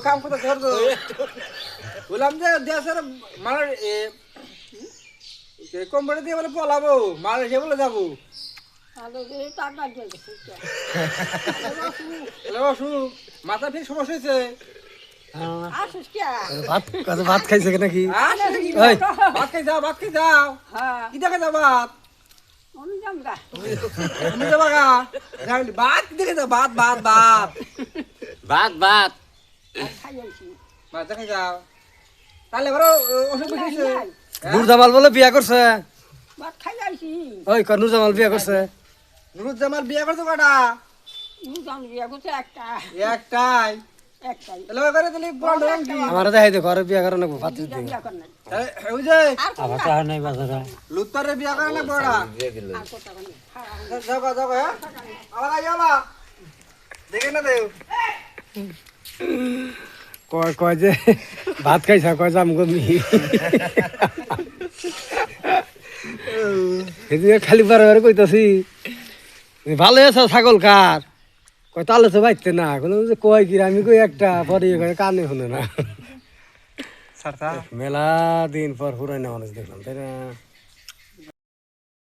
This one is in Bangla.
কাম কথা করতো বললাম যে দেশের মানে কোম্পানি দিয়ে বলে পলাবো মালয়েশিয়া বলে যাবো মাথা ফির সমস্যা হয়েছে ভাত খাইছে নাকি ভাত খাই যাও ভাত খাই যাও কি দেখা যাও ভাত তুমি যাবা গা ভাত কি দেখে যাও ভাত ভাত ভাত ভাত ভাত ভাত দেখাই যাও তাহলে এবারও ওষুধ বুঝিয়েছে নুরজামাল বলে বিয়া করছে ওই নুরজামাল বিয়া করছে নুরুজ্জামাল বিয়ে করছে কটা একটাই তাহলে ওই করে তাহলে বড় রং কি আমার দেখাই দে ঘরে বিয়া করে না ভাত দিতে ওই যে আবার টাকা নাই বাজারে লুত্তারে বিয়ে করে না বড়া যাও যাও হ্যাঁ আবার আই আবা দেখে না দেও কয় কয় যে ভাত খাইছা কয় যাম গমি এদিকে খালি বারে কইতাছি ভালো আছে ছাগল কার কয় তাহলে তো বাইতে না কোনো যে কয় কি আমি কই একটা পরে কানে শুনে না মেলা দিন পর হুরাই না মানুষ দেখলাম তাই না